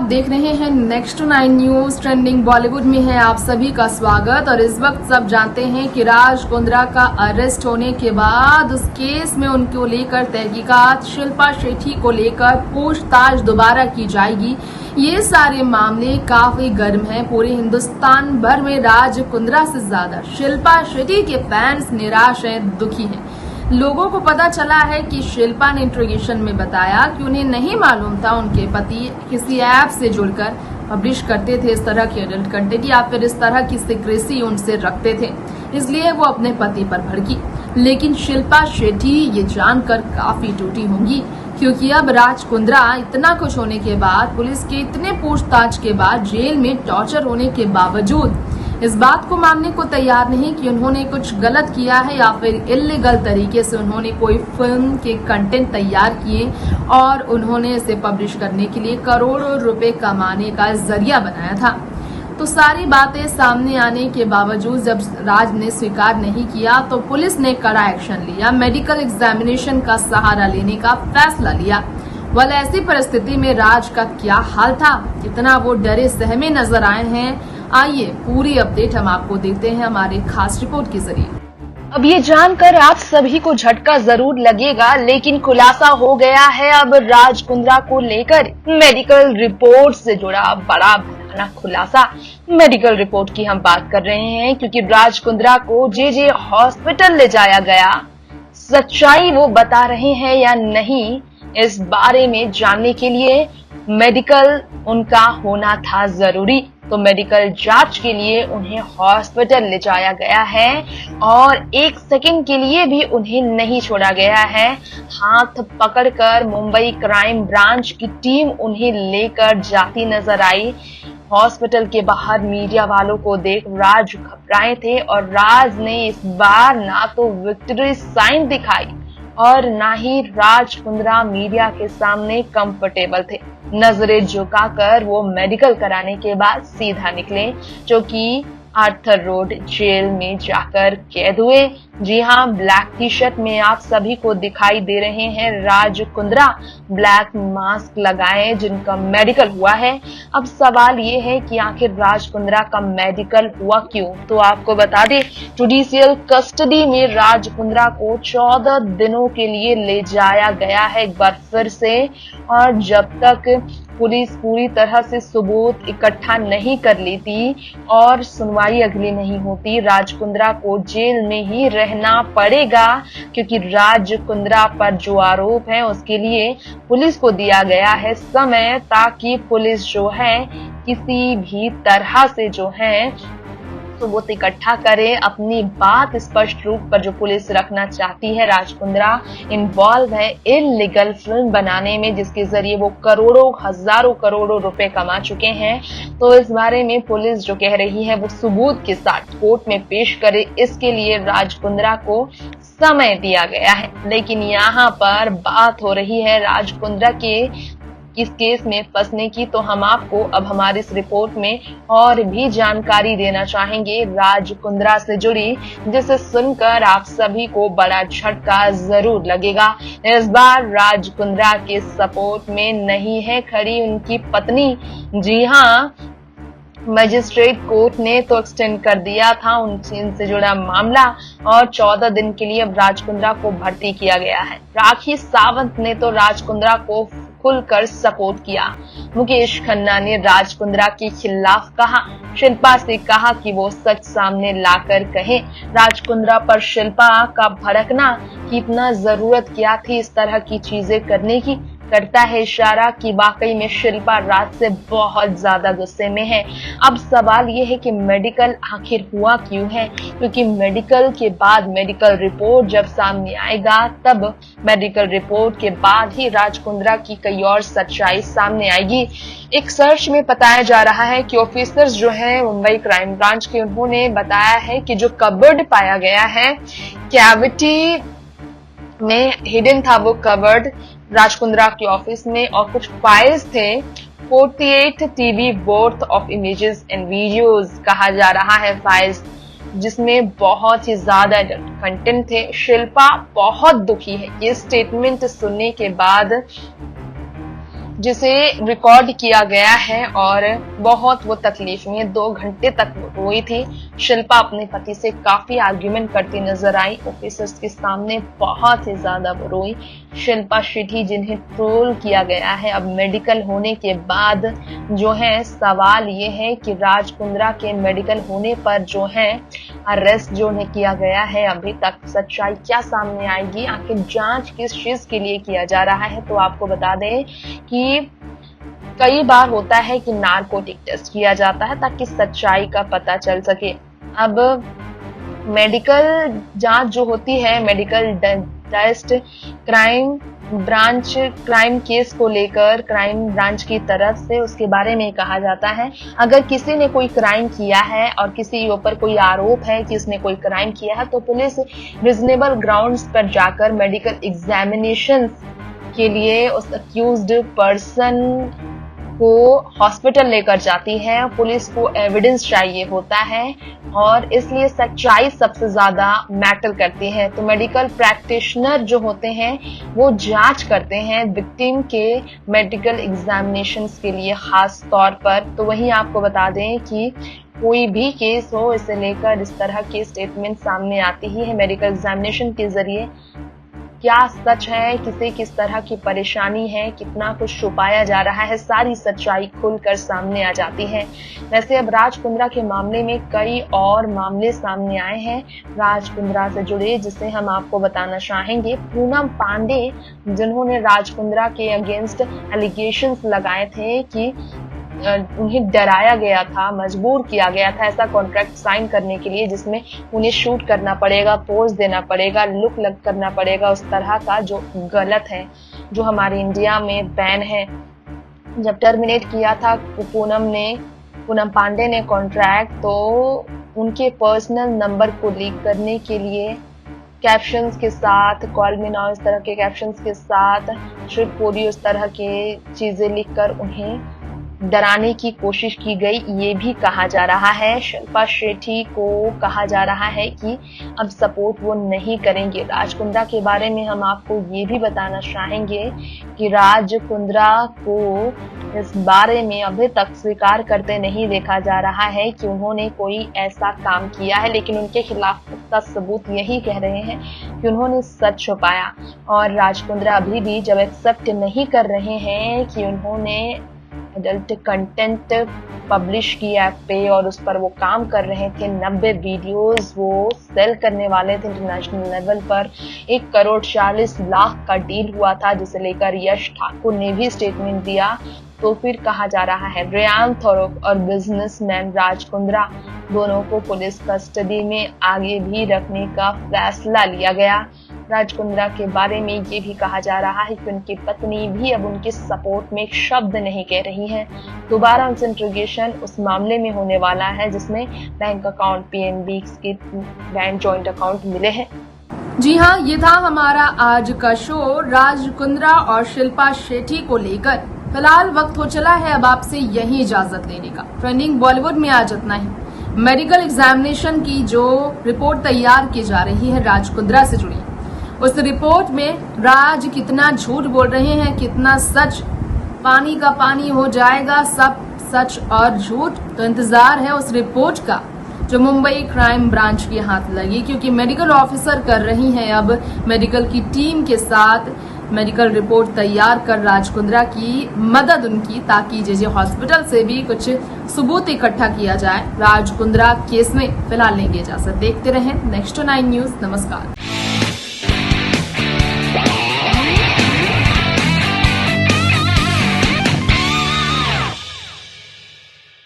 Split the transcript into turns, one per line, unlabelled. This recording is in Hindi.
देख रहे हैं नेक्स्ट 9 न्यूज। ट्रेंडिंग बॉलीवुड में है आप सभी का स्वागत। और इस वक्त सब जानते हैं कि राज कुंद्रा का अरेस्ट होने के बाद उस केस में उनको लेकर तहकीकात, शिल्पा शेट्टी को लेकर पूछताछ दोबारा की जाएगी। ये सारे मामले काफी गर्म हैं। पूरे हिंदुस्तान भर में राज कुंद्रा से ज्यादा शिल्पा शेट्टी के फैंस निराश हैं, दुखी हैं। लोगों को पता चला है कि शिल्पा ने इंट्रोगेशन में बताया कि उन्हें नहीं मालूम था उनके पति किसी ऐप से जुड़कर पब्लिश करते थे इस तरह की एडल्ट कंटेंट या फिर इस तरह की सीक्रेसी उनसे रखते थे, इसलिए वो अपने पति पर भड़की। लेकिन शिल्पा शेट्टी ये जानकर काफी टूटी होंगी, क्योंकि अब राज कुंद्रा इतना कुछ होने के बाद, पुलिस के इतने पूछताछ के बाद, जेल में टॉर्चर होने के बावजूद इस बात को मानने को तैयार नहीं कि उन्होंने कुछ गलत किया है या फिर इल्लीगल तरीके से उन्होंने कोई फिल्म के कंटेंट तैयार किए और उन्होंने इसे पब्लिश करने के लिए करोड़ों रुपए कमाने का जरिया बनाया था। तो सारी बातें सामने आने के बावजूद जब राज ने स्वीकार नहीं किया तो पुलिस ने कड़ा एक्शन लिया, मेडिकल एग्जामिनेशन का सहारा लेने का फैसला लिया। वह ऐसी परिस्थिति में राज का क्या हाल था, कितना वो डरे सहमे नजर आए हैं, आइए पूरी अपडेट हम आपको देते हैं हमारे खास रिपोर्ट के जरिए।
अब ये जानकर आप सभी को झटका जरूर लगेगा, लेकिन खुलासा हो गया है अब राज कुंद्रा को लेकर मेडिकल रिपोर्ट से जुड़ा बड़ा भयानक खुलासा। मेडिकल रिपोर्ट की हम बात कर रहे हैं, क्योंकि राज कुंद्रा को जे हॉस्पिटल ले जाया गया। सच्चाई वो बता रहे हैं या नहीं, इस बारे में जानने के लिए मेडिकल उनका होना था जरूरी। तो मेडिकल जांच के लिए उन्हें हॉस्पिटल ले जाया गया है और एक सेकंड के लिए भी उन्हें नहीं छोड़ा गया है। हाथ पकड़कर मुंबई क्राइम ब्रांच की टीम उन्हें लेकर जाती नजर आई। हॉस्पिटल के बाहर मीडिया वालों को देख राज घबराए थे और राज ने इस बार ना तो विक्ट्री साइन दिखाई और ना ही राज कुंद्रा मीडिया के सामने कंफर्टेबल थे। नजरें झुकाकर वो मेडिकल कराने के बाद सीधा निकले, जो कि आर्थर रोड जेल में जाकर कैद हुए। जी हाँ, ब्लैक टी शर्ट में आप सभी को दिखाई दे रहे हैं राज कुंद्रा, ब्लैक मास्क लगाए जिनका मेडिकल हुआ है। अब सवाल ये है कि आखिर राज कुंद्रा का मेडिकल हुआ क्यों? तो आपको बता दें, जुडिशियल कस्टडी में राज कुंद्रा को 14 दिनों के लिए ले जाया गया है एक बार फिर से। और जब तक पुलिस पूरी तरह से सबूत इकट्ठा नहीं कर लेती और सुनवाई अगली नहीं होती, राज कुंद्रा को जेल में ही रहना पड़ेगा, क्योंकि राज कुंद्रा पर जो आरोप है उसके लिए पुलिस को दिया गया है समय, ताकि पुलिस जो है किसी भी तरह से जो है सबूत इकट्ठा करे, अपनी बात स्पष्ट रूप पर जो पुलिस रखना चाहती है। राज कुंद्रा इन्वॉल्व है इल्लीगल फिल्म बनाने में, जिसके जरिए वो करोड़ों हजारों करोड़ों रुपए कमा चुके हैं। तो इस बारे में पुलिस जो कह रही है वो सबूत के साथ कोर्ट में पेश करे, इसके लिए राज कुंद्रा को समय दिया गया है। लेकिन यहाँ पर बात हो रही है राज कुंद्रा के इस केस में फंसने की, तो हम आपको अब हमारी इस रिपोर्ट में और भी जानकारी देना चाहेंगे राज कुंद्रा से जुड़ी, जिसे सुनकर आप सभी को बड़ा झटका जरूर लगेगा। इस बार राज कुंद्रा के सपोर्ट में नहीं है खड़ी उनकी पत्नी। जी हाँ, मजिस्ट्रेट कोर्ट ने तो एक्सटेंड कर दिया था उनसे जुड़ा मामला और 14 दिन के लिए अब राज कुंद्रा को भर्ती किया गया है। राखी सावंत ने तो राज कुंद्रा को खुलकर सपोर्ट किया। मुकेश खन्ना ने राज कुंद्रा के खिलाफ कहा, शिल्पा से कहा कि वो सच सामने लाकर कहे। राज कुंद्रा पर शिल्पा का भड़कना कि इतना जरूरत क्या थी इस तरह की चीजें करने की, करता है इशारा कि वाकई में शिल्पा राज से बहुत ज्यादा गुस्से में है। अब सवाल ये है कि मेडिकल आखिर हुआ क्यों है, क्योंकि मेडिकल के बाद मेडिकल रिपोर्ट जब सामने आएगा, तब मेडिकल रिपोर्ट के बाद ही राज कुंद्रा की कई और सच्चाई सामने आएगी। एक सर्च में बताया जा रहा है कि ऑफिसर्स जो है मुंबई क्राइम ब्रांच के, उन्होंने बताया है कि जो कबर्ड पाया गया है कैविटी में हिडन था, वो कबर्ड राज कुंद्रा के ऑफिस में, और कुछ फाइल्स थे 48 TB worth of images and videos कहा जा रहा है फाइल्स, जिसमें बहुत ही ज्यादा कंटेंट थे। शिल्पा बहुत दुखी है ये स्टेटमेंट सुनने के बाद। जिसे रिकॉर्ड किया गया है और बहुत वो तकलीफ में 2 घंटे तक रोई थी। शिल्पा अपने पति से काफी आर्ग्यूमेंट करती नजर आई, ऑफिसर्स के सामने बहुत ही ज्यादा वो रोई। शिल्पा शेट्टी जिन्हें ट्रोल किया गया है, अब मेडिकल होने के बाद जो है सवाल ये है कि राज कुंद्रा के मेडिकल होने पर जो है अरेस्ट जो उन्हें किया गया है, अभी तक सच्चाई क्या सामने आएगी, आखिर जांच किस चीज के लिए किया जा रहा है। तो आपको बता दें कि कई बार होता है कि नारकोटिक टेस्ट किया जाता है ताकि सच्चाई का पता चल सके। अब मेडिकल जांच जो होती है, medical test crime branch crime case को लेकर क्राइम ब्रांच की तरफ से उसके बारे में कहा जाता है, अगर किसी ने कोई क्राइम किया है और किसी के ऊपर कोई आरोप है कि उसने कोई क्राइम किया है, तो पुलिस रीजनेबल ग्राउंड्स पर जाकर मेडिकल एग्जामिनेशन के लिए उस अक्यूज्ड पर्सन को हॉस्पिटल लेकर जाती है। पुलिस को एविडेंस चाहिए होता है और इसलिए सच्चाई सबसे ज्यादा मैटर करती है। तो मेडिकल प्रैक्टिशनर जो होते हैं वो जांच करते हैं विक्टिम के मेडिकल एग्जामिनेशंस के लिए खास तौर पर। तो वहीं आपको बता दें कि कोई भी केस हो, इसे लेकर इस तरह की स्टेटमेंट सामने आती ही है मेडिकल एग्जामिनेशन के जरिए। क्या सच है, किसे किस तरह की परेशानी है, कितना कुछ छुपाया जा रहा है, सारी सच्चाई खुलकर सामने आ जाती है। वैसे अब राज कुंद्रा के मामले में कई और मामले सामने आए हैं राज कुंद्रा से जुड़े, जिसे हम आपको बताना चाहेंगे। पूनम पांडे जिन्होंने राज कुंद्रा के अगेंस्ट एलिगेशंस लगाए थे कि उन्हें डराया गया था, मजबूर किया गया था ऐसा कॉन्ट्रैक्ट साइन करने के लिए जिसमें उन्हें शूट करना पड़ेगा, पोज देना पड़ेगा, लुक लग करना पड़ेगा, उस तरह का जो गलत है, जो हमारे इंडिया में बैन है। जब टर्मिनेट किया था पूनम पांडे ने कॉन्ट्रैक्ट, तो उनके पर्सनल नंबर को लीक करने के लिए कैप्शंस के साथ, कॉल मी नाउ इस तरह के कैप्शंस के साथ, ट्रिप पूरी उस तरह के चीजें लिखकर उन्हें डराने की कोशिश की गई। ये भी कहा जा रहा है, शिल्पा शेट्टी को कहा जा रहा है कि अब सपोर्ट वो नहीं करेंगे। राज कुंद्रा के बारे में हम आपको ये भी बताना चाहेंगे कि राज कुंद्रा को इस बारे में अभी तक स्वीकार करते नहीं देखा जा रहा है कि उन्होंने कोई ऐसा काम किया है, लेकिन उनके खिलाफ पुख्ता सबूत यही कह रहे हैं कि उन्होंने सच छुपाया। और राज कुंद्रा अभी भी जब एक्सेप्ट नहीं कर रहे हैं कि उन्होंने एडल्ट कंटेंट पब्लिश किया ऐप पे और उस पर वो काम कर रहे थे, 90 वीडियोस वो सेल करने वाले थे इंटरनेशनल लेवल पर। 1,40,00,000 का डील हुआ था, जिसे लेकर यश ठाकुर ने भी स्टेटमेंट दिया। तो फिर कहा जा रहा है रेयान थोरप और बिजनेसमैन राज कुंद्रा दोनों को पुलिस कस्टडी में आगे भी रखने का फैसला लिया गया। राज कुंद्रा के बारे में ये भी कहा जा रहा है कि उनकी पत्नी भी अब उनके सपोर्ट में एक शब्द नहीं कह रही है। दोबारा उनसे इंट्रोगेशन उस मामले में होने वाला है जिसमें बैंक अकाउंट, पीएनबी के बैंक जॉइंट अकाउंट मिले हैं।
जी हाँ, ये था हमारा आज का शो राज कुंद्रा और शिल्पा शेट्टी को लेकर। फिलहाल वक्त हो चला है अब आपसे यही इजाजत लेने का। ट्रेंडिंग बॉलीवुड में आज इतना ही। मेडिकल एग्जामिनेशन की जो रिपोर्ट तैयार की जा रही है राज कुंद्रा से जुड़ी, उस रिपोर्ट में राज कितना झूठ बोल रहे हैं, कितना सच, पानी का पानी हो जाएगा, सब सच और झूठ। तो इंतजार है उस रिपोर्ट का जो मुंबई क्राइम ब्रांच के हाथ लगी, क्योंकि मेडिकल ऑफिसर कर रही हैं अब मेडिकल की टीम के साथ मेडिकल रिपोर्ट तैयार कर राज कुंद्रा की मदद उनकी, ताकि जेजे हॉस्पिटल से भी कुछ सबूत इकट्ठा किया जाए राज कुंद्रा केस में। फिलहाल लेंगे इजाजत, देखते रहें नेक्स्ट 9 न्यूज। नमस्कार।